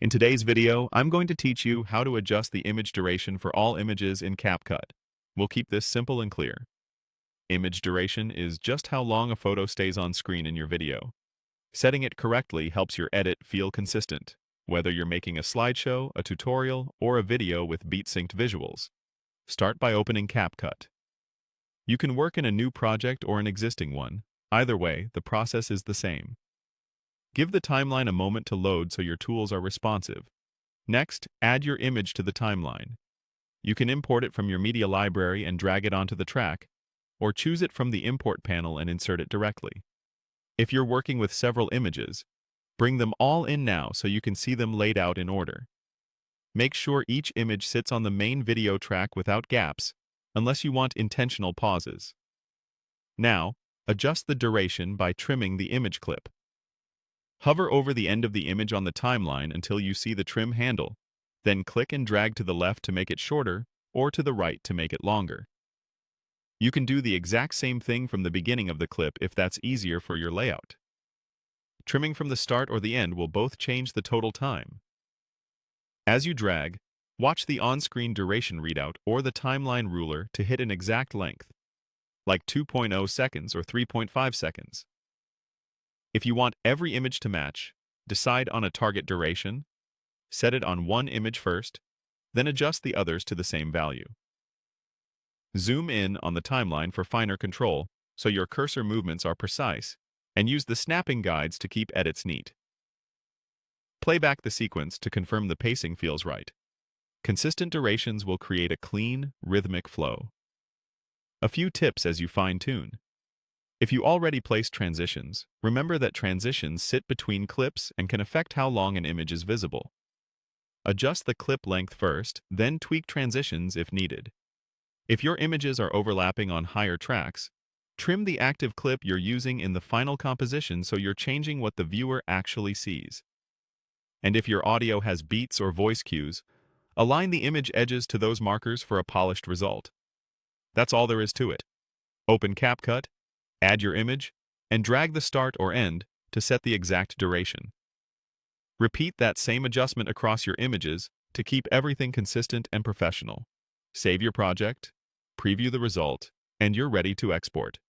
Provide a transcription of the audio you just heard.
In today's video, I'm going to teach you how to adjust the image duration for all images in CapCut. We'll keep this simple and clear. Image duration is just how long a photo stays on screen in your video. Setting it correctly helps your edit feel consistent, whether you're making a slideshow, a tutorial, or a video with beat-synced visuals. Start by opening CapCut. You can work in a new project or an existing one. Either way, the process is the same. Give the timeline a moment to load so your tools are responsive. Next, add your image to the timeline. You can import it from your media library and drag it onto the track, or choose it from the import panel and insert it directly. If you're working with several images, bring them all in now so you can see them laid out in order. Make sure each image sits on the main video track without gaps, unless you want intentional pauses. Now, adjust the duration by trimming the image clip. Hover over the end of the image on the timeline until you see the trim handle, then click and drag to the left to make it shorter or to the right to make it longer. You can do the exact same thing from the beginning of the clip if that's easier for your layout. Trimming from the start or the end will both change the total time. As you drag, watch the on-screen duration readout or the timeline ruler to hit an exact length, like 2.0 seconds or 3.5 seconds. If you want every image to match, decide on a target duration, set it on one image first, then adjust the others to the same value. Zoom in on the timeline for finer control so your cursor movements are precise, and use the snapping guides to keep edits neat. Play back the sequence to confirm the pacing feels right. Consistent durations will create a clean, rhythmic flow. A few tips as you fine-tune. If you already placed transitions, remember that transitions sit between clips and can affect how long an image is visible. Adjust the clip length first, then tweak transitions if needed. If your images are overlapping on higher tracks, trim the active clip you're using in the final composition so you're changing what the viewer actually sees. And if your audio has beats or voice cues, align the image edges to those markers for a polished result. That's all there is to it. Open CapCut, add your image, and drag the start or end to set the exact duration. Repeat that same adjustment across your images to keep everything consistent and professional. Save your project, preview the result, and you're ready to export.